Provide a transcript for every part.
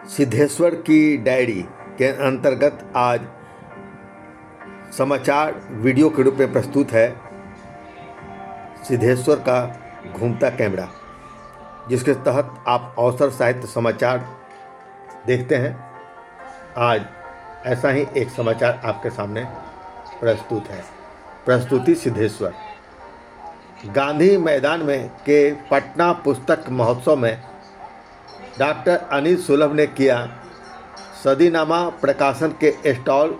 सिद्धेश्वर की डायरी के अंतर्गत आज समाचार वीडियो के रूप में प्रस्तुत है सिद्धेश्वर का घूमता कैमरा, जिसके तहत आप अवसर साहित्य समाचार देखते हैं। आज ऐसा ही एक समाचार आपके सामने प्रस्तुत है। प्रस्तुति सिद्धेश्वर। गांधी मैदान में के पटना पुस्तक महोत्सव में डॉक्टर अनिल सुलभ ने किया सदीनामा प्रकाशन के स्टॉल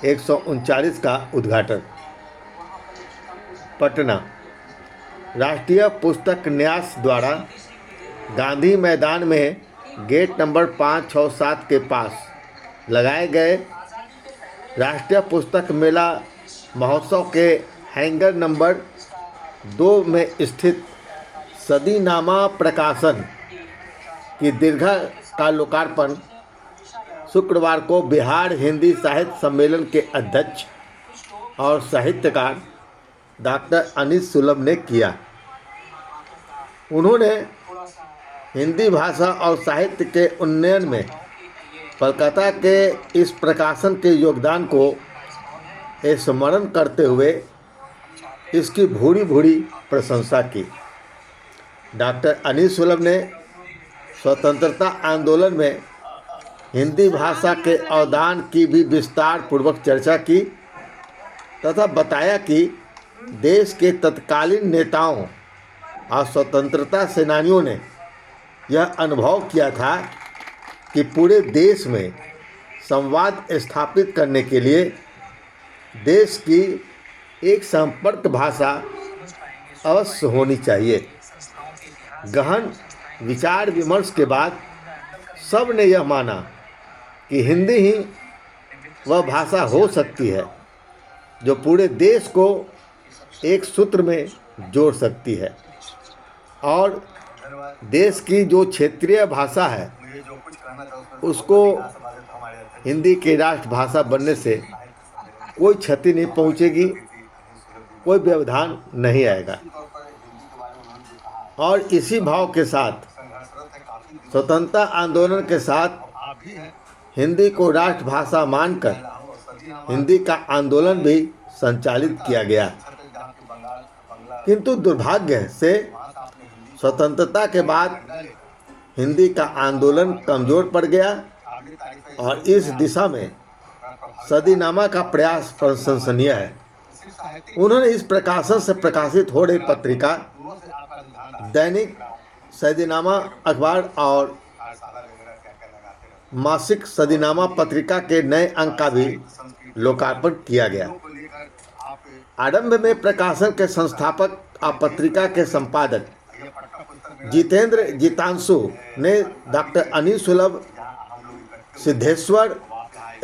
139 का उद्घाटन। पटना। राष्ट्रीय पुस्तक न्यास द्वारा गांधी मैदान में गेट नंबर 5, 6, 7 के पास लगाए गए राष्ट्रीय पुस्तक मेला महोत्सव के हैंगर नंबर 2 में स्थित सदीनामा प्रकाशन की दीर्घा का लोकार्पण शुक्रवार को बिहार हिंदी साहित्य सम्मेलन के अध्यक्ष और साहित्यकार डॉक्टर अनिल सुलभ ने किया। उन्होंने हिंदी भाषा और साहित्य के उन्नयन में कोलकाता के इस प्रकाशन के योगदान को स्मरण करते हुए इसकी भूरी भूरी प्रशंसा की। डॉक्टर अनिल सुलभ ने स्वतंत्रता आंदोलन में हिंदी भाषा के अवदान की भी विस्तार पूर्वक चर्चा की तथा बताया कि देश के तत्कालीन नेताओं और स्वतंत्रता सेनानियों ने यह अनुभव किया था कि पूरे देश में संवाद स्थापित करने के लिए देश की एक संपर्क भाषा अवश्य होनी चाहिए। गहन विचार विमर्श के बाद सब ने यह माना कि हिंदी ही वह भाषा हो सकती है जो पूरे देश को एक सूत्र में जोड़ सकती है और देश की जो क्षेत्रीय भाषा है उसको हिंदी की राष्ट्रभाषा बनने से कोई क्षति नहीं पहुंचेगी, कोई व्यवधान नहीं आएगा। और इसी भाव के साथ स्वतंत्रता आंदोलन के साथ हिंदी को राष्ट्रभाषा मानकर हिंदी का आंदोलन भी संचालित किया गया। किंतु दुर्भाग्य से स्वतंत्रता के बाद हिंदी का आंदोलन कमजोर पड़ गया और इस दिशा में सदीनामा का प्रयास प्रशंसनीय है। उन्होंने इस प्रकाशन से प्रकाशित हो रही पत्रिका दैनिक सदीनामा अखबार और मासिक सदीनामा पत्रिका के नए अंक का भी लोकार्पण किया गया। आरंभ में प्रकाशन के संस्थापक और पत्रिका के संपादक जितेंद्र जितांशु ने डॉक्टर अनिल सुलभ, सिद्धेश्वर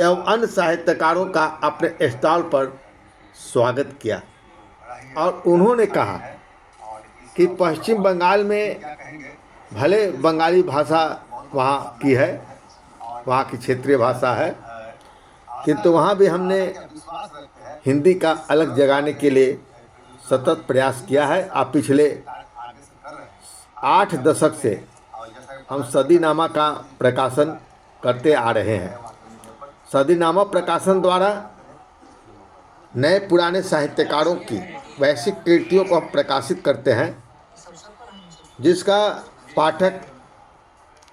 एवं अन्य साहित्यकारों का अपने स्टॉल पर स्वागत किया और उन्होंने कहा कि पश्चिम बंगाल में भले बंगाली भाषा वहाँ की है, वहाँ की क्षेत्रीय भाषा है, किंतु वहाँ भी हमने हिंदी का अलग जगाने के लिए सतत प्रयास किया है। आप पिछले 8 दशक से हम सदीनामा का प्रकाशन करते आ रहे हैं। सदीनामा प्रकाशन द्वारा नए पुराने साहित्यकारों की वैश्विक कृतियों को हम प्रकाशित करते हैं, जिसका पाठक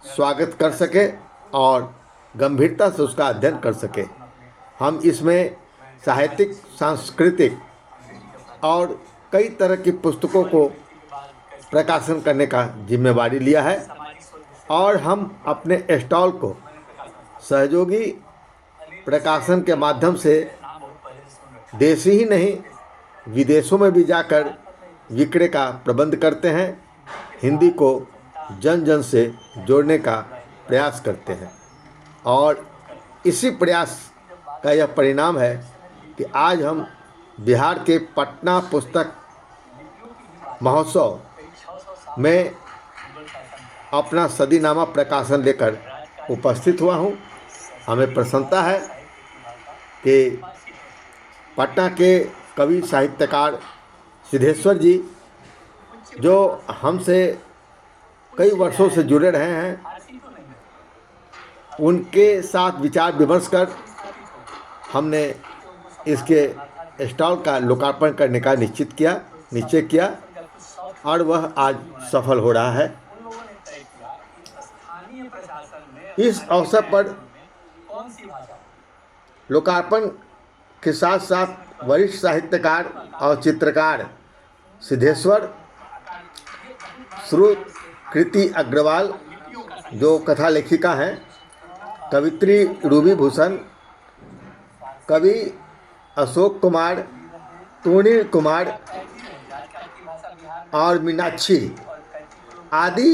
स्वागत कर सके और गंभीरता से उसका अध्ययन कर सके। हम इसमें साहित्यिक, सांस्कृतिक और कई तरह की पुस्तकों को प्रकाशन करने का जिम्मेवारी लिया है और हम अपने स्टॉल को सहयोगी प्रकाशन के माध्यम से देश ही नहीं विदेशों में भी जाकर विक्रय का प्रबंध करते हैं, हिंदी को जन जन से जोड़ने का प्रयास करते हैं। और इसी प्रयास का यह परिणाम है कि आज हम बिहार के पटना पुस्तक महोत्सव में अपना सदीनामा प्रकाशन लेकर उपस्थित हुआ हूँ। हमें प्रसन्नता है कि पटना के कवि साहित्यकार सिद्धेश्वर जी, जो हमसे कई वर्षों से जुड़े रहे हैं, उनके साथ विचार विमर्श कर हमने इसके स्टॉल का लोकार्पण करने का निश्चय किया और वह आज सफल हो रहा है। इस अवसर पर लोकार्पण के साथ साथ वरिष्ठ साहित्यकार और चित्रकार सिद्धेश्वर श्रुति अग्रवाल जो कथा लेखिका हैं, कवित्री रूबी भूषण, कवि अशोक कुमार, तूणीर कुमार और मीनाक्षी आदि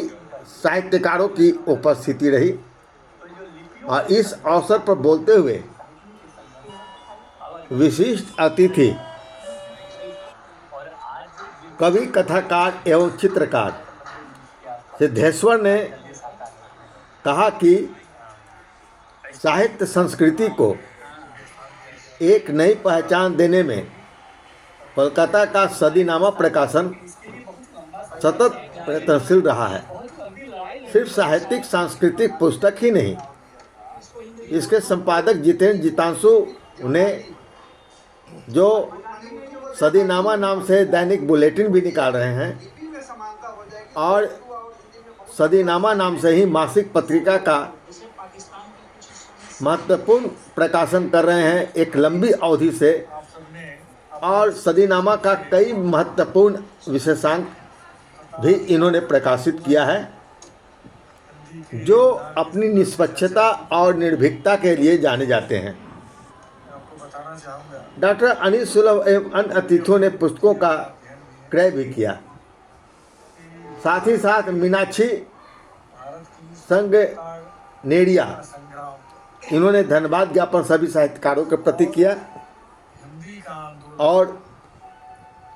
साहित्यकारों की उपस्थिति रही। और इस अवसर पर बोलते हुए विशिष्ट अतिथि कवि, कथाकार एवं चित्रकार सिद्धेश्वर ने कहा कि साहित्य संस्कृति को एक नई पहचान देने में कोलकाता का सदीनामा प्रकाशन सतत प्रयत्नशील रहा है। सिर्फ साहित्यिक सांस्कृतिक पुस्तक ही नहीं, इसके संपादक जितांशु ने जो सदीनामा नाम से दैनिक बुलेटिन भी निकाल रहे हैं और सदीनामा नाम से ही मासिक पत्रिका का महत्वपूर्ण प्रकाशन कर रहे हैं एक लंबी अवधि से, और सदीनामा का कई महत्वपूर्ण विशेषांक भी इन्होंने प्रकाशित किया है, जो अपनी निष्पक्षता और निर्भीकता के लिए जाने जाते हैं। डॉक्टर अनिल सुलभ एवं अन्य अतिथियों ने पुस्तकों का क्रय भी किया। साथ ही साथ मीनाक्षी संग नेड़िया, इन्होंने धन्यवाद ज्ञापन सभी साहित्यकारों के प्रति किया और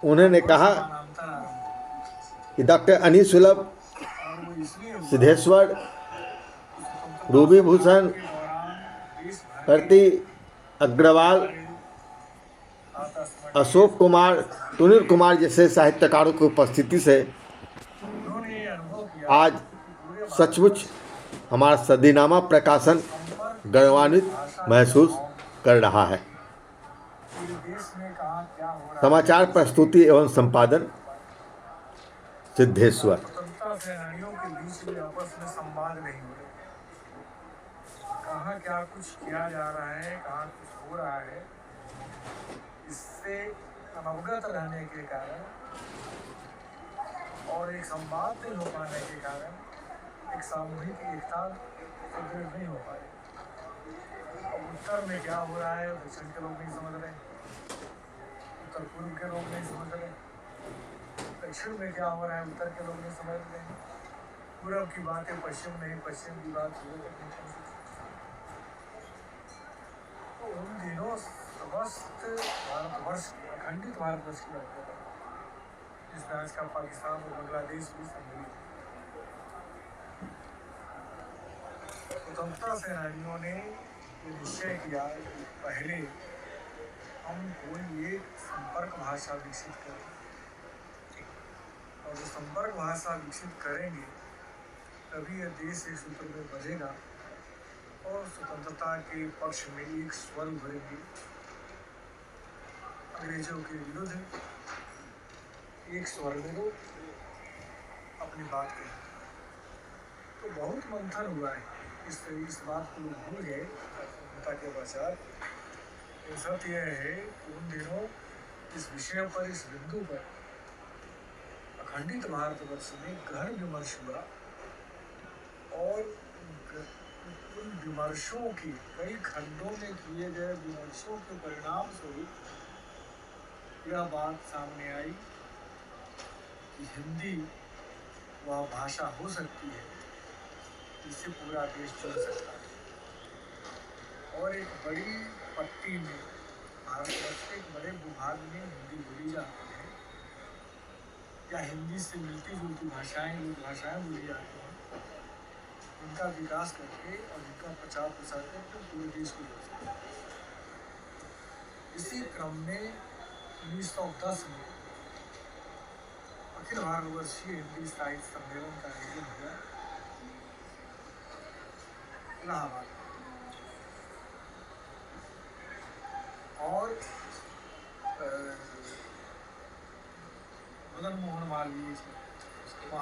उन्होंने कहा कि डॉक्टर अनिल सुलभ, सिद्धेश्वर, रूबी भूषण, कृति अग्रवाल, अशोक कुमार, तूणीर कुमार जैसे साहित्यकारों की उपस्थिति से आज सचमुच हमारा सदीनामा प्रकाशन गौरवान्वित महसूस कर रहा है। समाचार प्रस्तुति एवं संपादन सिद्धेश्वर। स्वतंत्रता सेनानियों के बीच में आपस में संवाद नहीं हो रहा, कहाँ क्या कुछ किया जा रहा है, कहाँ कुछ हो रहा है, इससे अनवगत रहने के कारण और एक संवाद नहीं हो पाने के कारण एक सामूहिक एकता सुदृढ़ नहीं हो पाई। अब उत्तर में क्या हो रहा है दक्षिण के लोग नहीं समझ रहे, उत्तर पूर्व के लोग नहीं समझ रहे, दक्षिण में क्या हो रहा है उत्तर के लोग नहीं समझ रहे, पूर्व की बातें पश्चिम नहीं, पश्चिम की बात पूर्व तक नहीं समझ रहे। तो उन दिनों समस्त भारतवर्ष की, अखंडित भारतवर्ष की बात कर रहा हूँ, जिसमें आज का पाकिस्तान और बांग्लादेश भी सम्मिलित। स्वतंत्रता सेनानियों ने ये निश्चय किया कि पहले हम कोई एक संपर्क भाषा विकसित करें, और जो संपर्क भाषा विकसित करेंगे तभी यह देश एक सूत्र में बनेगा और स्वतंत्रता के पक्ष में एक स्वर भरेंगे, अंग्रेजों के विरुद्ध एक स्वर में लोग अपनी बात कहें। तो बहुत मंथन हुआ है, इस बात को लोग भूल गए स्वतंत्रता के पश्चात। सत्य यह है कि उन दिनों इस विषय पर, इस बिंदु पर अखंडित भारतवर्ष में गहन विमर्श हुआ और उन विमर्शों की, कई खंडों में किए गए विमर्शों के परिणाम स्वरूप यह बात सामने आई कि हिंदी वह भाषा हो सकती है जिससे पूरा देश चल सकता है। और एक बड़ी पट्टी में, भारतवर्ष के एक बड़े भूभाग में हिंदी बोली जाती है या हिंदी से मिलती जुलती भाषाएं बोली जाती हैं, उनका विकास करके और उनका प्रचार प्रसार करके पूरे देश को जोड़ सकते हैं। इसी क्रम में 1910 में अखिल भारतवर्षीय हिंदी साहित्य सम्मेलन का आयोजन हुआ। इलाहाबाद। और मदन मोहन मालवीय थे,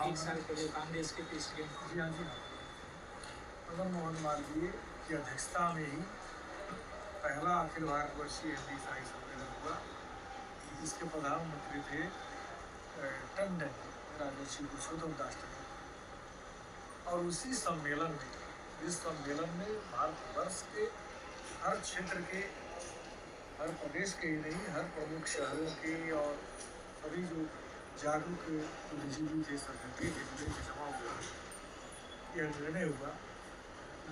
एक साल पहले कांग्रेस के प्रेसिडेंट। जी हाँ, जी हाँ। मदन मोहन मालवीय की अध्यक्षता में ही पहला अखिल भारतवर्षीय हिंदी साहित्य सम्मेलन हुआ। इसके प्रधानमंत्री थे टंडन, राजर्षि पुरुषोत्तम दास टंडन। और उसी सम्मेलन में, इस सम्मेलन में भारतवर्ष के हर क्षेत्र के, हर प्रदेश के ही नहीं, हर प्रमुख शहरों के और सभी जो जागरूक बुद्धिजीवी थे, सभी के जमा हुआ। यह निर्णय हुआ,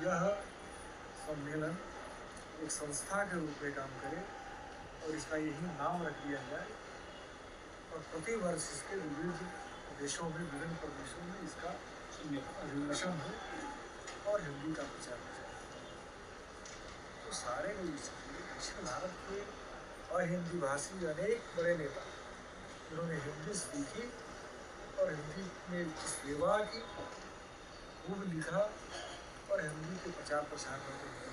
यह सम्मेलन एक संस्था के रूप में काम करे और इसका यही नाम रख दिया जाए और प्रति वर्ष इसके विभिन्न देशों में, विभिन्न प्रदेशों में इसका अधिवेशन हो और हिंदी का प्रचार हो जाए। तो सारे लोग दक्षिण भारत के अहिंदी भाषी अनेक बड़े नेता जिन्होंने हिंदी सीखी और हिंदी में सेवा की, खूब लिखा और हिंदी के प्रचार प्रसार करते हैं।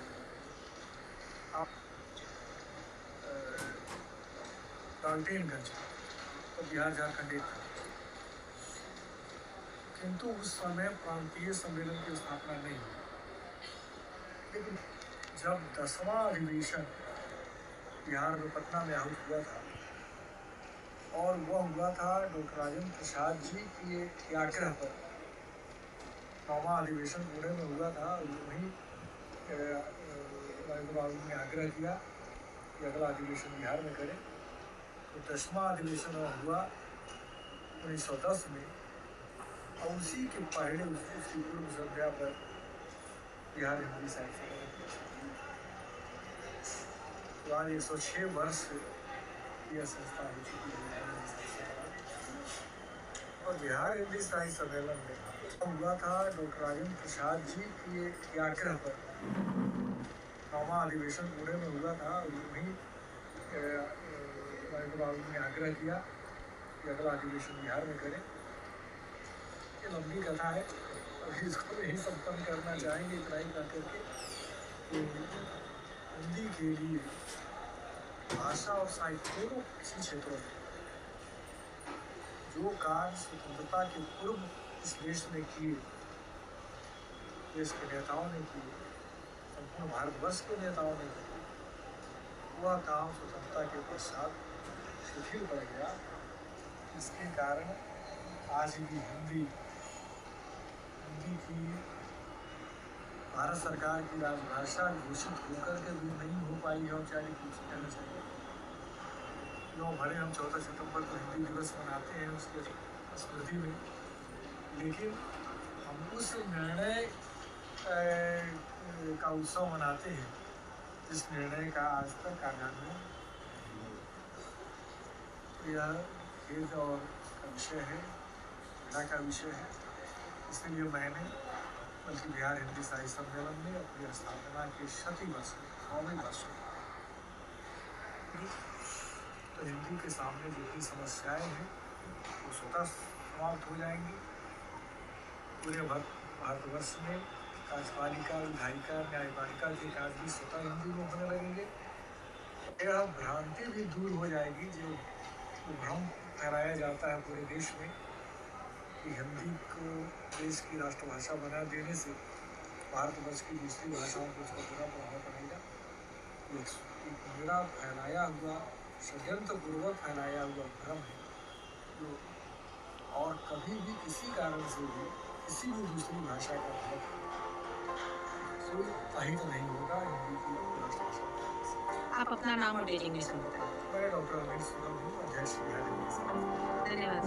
आप डाल्टेनगंज तो बिहार झारखंड एक था, किंतु उस समय प्रांतीय सम्मेलन की स्थापना नहीं हुई। लेकिन जब 10वां अधिवेशन बिहार में पटना में आहुत हुआ था और वह हुआ था डॉक्टर राजेंद्र प्रसाद जी के आग्रह पर, 9वां अधिवेशन पुणे में हुआ था और वहीं राजेंद्र बाबू ने आग्रह किया कि अगला अधिवेशन बिहार में करें। तो 10वां अधिवेशन हुआ 1910 में और उसी के पहले उसकी पूर्व संध्या पर बिहार हिंदी साहित्य तो आज 106 वर्ष यह संस्था हो चुकी है। और बिहार हिंदी साहित्य सम्मेलन में हुआ था डॉक्टर राजेंद्र प्रसाद जी के आग्रह पर, 9वां अधिवेशन पुणे में हुआ था और वहीं राजेंद्र बाबू ने आग्रह किया कि अगला अधिवेशन बिहार में करें। ये लंबी कथा है और इसको यही संपन्न करना चाहेंगे इतना ही कर करके कि हिंदी के लिए भाषा और साहित्य दोनों किसी क्षेत्रों में जो कार्य स्वतंत्रता के पूर्व इस देश में किए, देश के नेताओं ने किए, संपूर्ण भारतवर्ष के नेताओं ने किए, वह काम स्वतंत्रता के पश्चात शिथिल पड़ गया। इसके कारण आज भी हिंदी की भारत सरकार की राजभाषा घोषित होकर के भी नहीं हो पाई है, औपचारिक रूप से कहना चाहिए। क्यों भले हम 14 सितंबर को हिंदी दिवस मनाते हैं उसके स्मृति में, लेकिन हम उस निर्णय का उत्सव मनाते हैं जिस निर्णय का आज तक कार्यान्वयन, यह खेद और का विषय है, पीड़ा का विषय है। इसलिए मैंने बल्कि बिहार हिंदी साहित्य सम्मेलन में अपनी स्थापना के 100 वर्ष 9वें वर्ष तो हिंदी के सामने जो भी समस्याएं हैं वो स्वतः समाप्त हो जाएंगी। पूरे भारतवर्ष में कार्यपालिका, विधायिका, न्यायपालिका के कार्य भी स्वतः हिंदी में होने लगेंगे। यह भ्रांति भी दूर हो जाएगी जो भ्रम फैलाया जाता है पूरे देश में कि हिंदी को देश की राष्ट्रभाषा बना देने से भारतवर्ष की दूसरी भाषाओं को उसका बुरा प्रभाव पड़ेगा। एक मेरा फैलाया हुआ, षड्यंत्रपूर्वक फैलाया हुआ भ्रम है जो और कभी भी किसी कारण से भी किसी भी दूसरी भाषा का कोई अहित नहीं होगा हिंदी की राष्ट्रभाषा। आप अपना नाम और डेटिंग में सुनते हैं। मैं डॉक्टर अमित सुगम हूँ, अध्यक्ष बिहार हिंदी साहित्य। धन्यवाद।